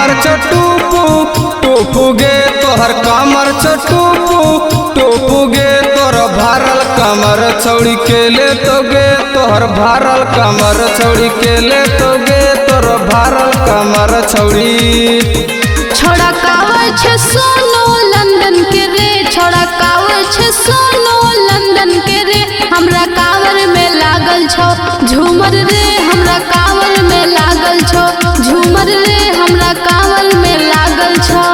कमर टूपू टूपू गे तोहर कमर टूपू टूपू गे तोर भरल कमर छौड़ी के ले तो गे तोहर भरल कमर छौड़ी के ले तो गे तोर भरल कमर छौड़ी। छोड़ा कावर छे सोनो लंदन के रे, छोड़ा कावर छे सोनो लंदन के रे, हमरा कावर में लागल छो झूमर रे, हमरा कावर में लागल छो झूमर रे, हमरा कावर में लागल छो।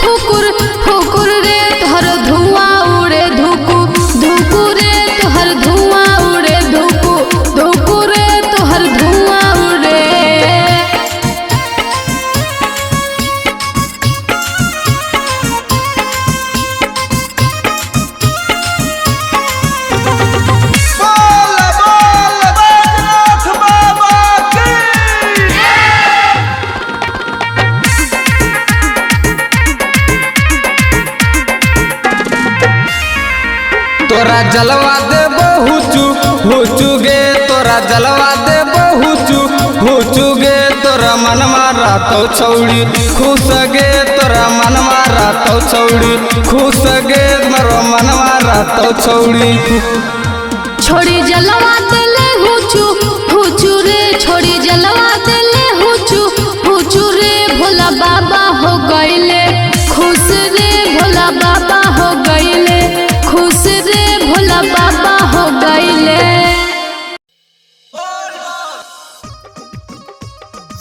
फुकुर फुकुर रे तोहर धुआं उड़े धुकु धुकु रे तोहर धुआं उड़े धुकु धुकु रे तोहर धुआं उड़े। तोरा जलवा दे हुचू गे तोरा जलवा दे हुचू गे तोरा मन मारा तो छौड़ी खुश गे तोरा मन मारा तो छौड़ी खुश गे मरो मन मारा तो छौड़ी। छोड़ी जलवा देले हुचू हुचू रे, छोड़ी जलवा देले हुचू हुचू रे, भोला बाबा हो गईले खुश रे, भोला बाबा हो गईले खुश रे, भोला बाबा हो गईले।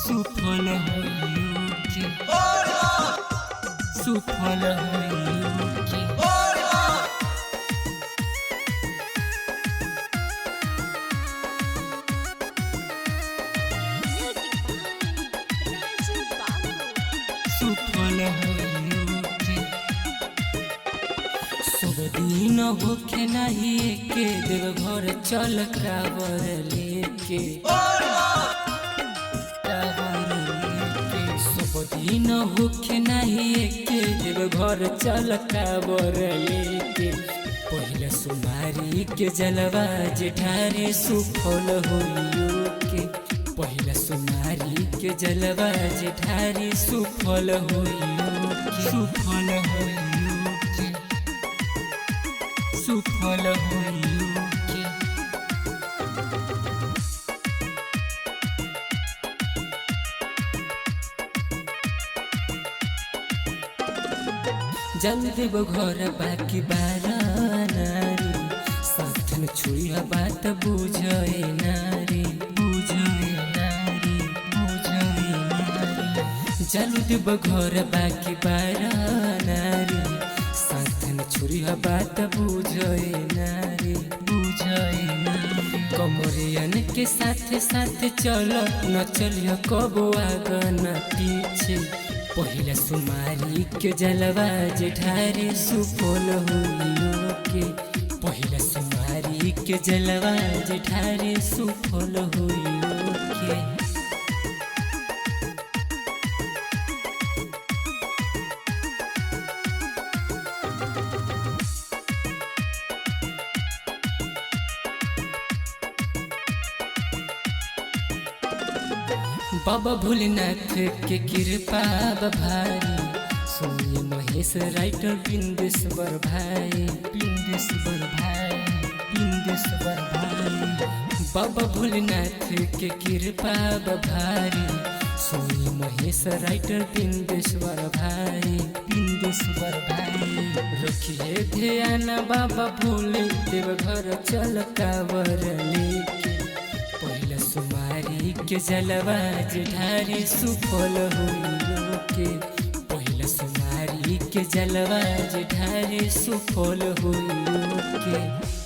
सुफल होइके सुफल होइके सुफल होइके सब दिन होखे नहीं के देव घर चल कावर लेके दिन होखे नहीं के देव घर चल कावर लेके पहले सुमारी के जलवा जेठारी सुफल होइयो के पहले सुमारी के जलवा जेठारी सुफल होइयो के सुफल होइयो के सुफल होइयो के। जल देव घर बाकी बारा नारी साथ में छुइया बात बुझे नारी बुझे नारी बुझे नारी। जल देव घर बाकी बारा नारी साथ में छुइया बात बुझे नारी बुझे नारी। कमरियन के साथ साथ चलो न चलियो कबो आगा न पीछे पहले सुमारी के जलवा जेठारी सुफल होइयो के पहले सुमारी के जलवा जेठारी सुफल होइयो के। बाबा भोलेनाथ के कृपा भारी सुनिए महेश राइटर बिंदेश्वर भाई बिंदेश्वर भाई बिंदेश्वर भाई। बाबा भोलेनाथ के कृपा भारी सुनिए महेश राइटर बिंदेश्वर भाई बिंदेश्वर भाई। रखिए ध्यान बाबा भोले देव घर चल कावर लेके पहले सुमारी के जलवा जेठारी सुफल होइयो के पहले सुमारी के जलवा जेठारी सुफल होइयो के।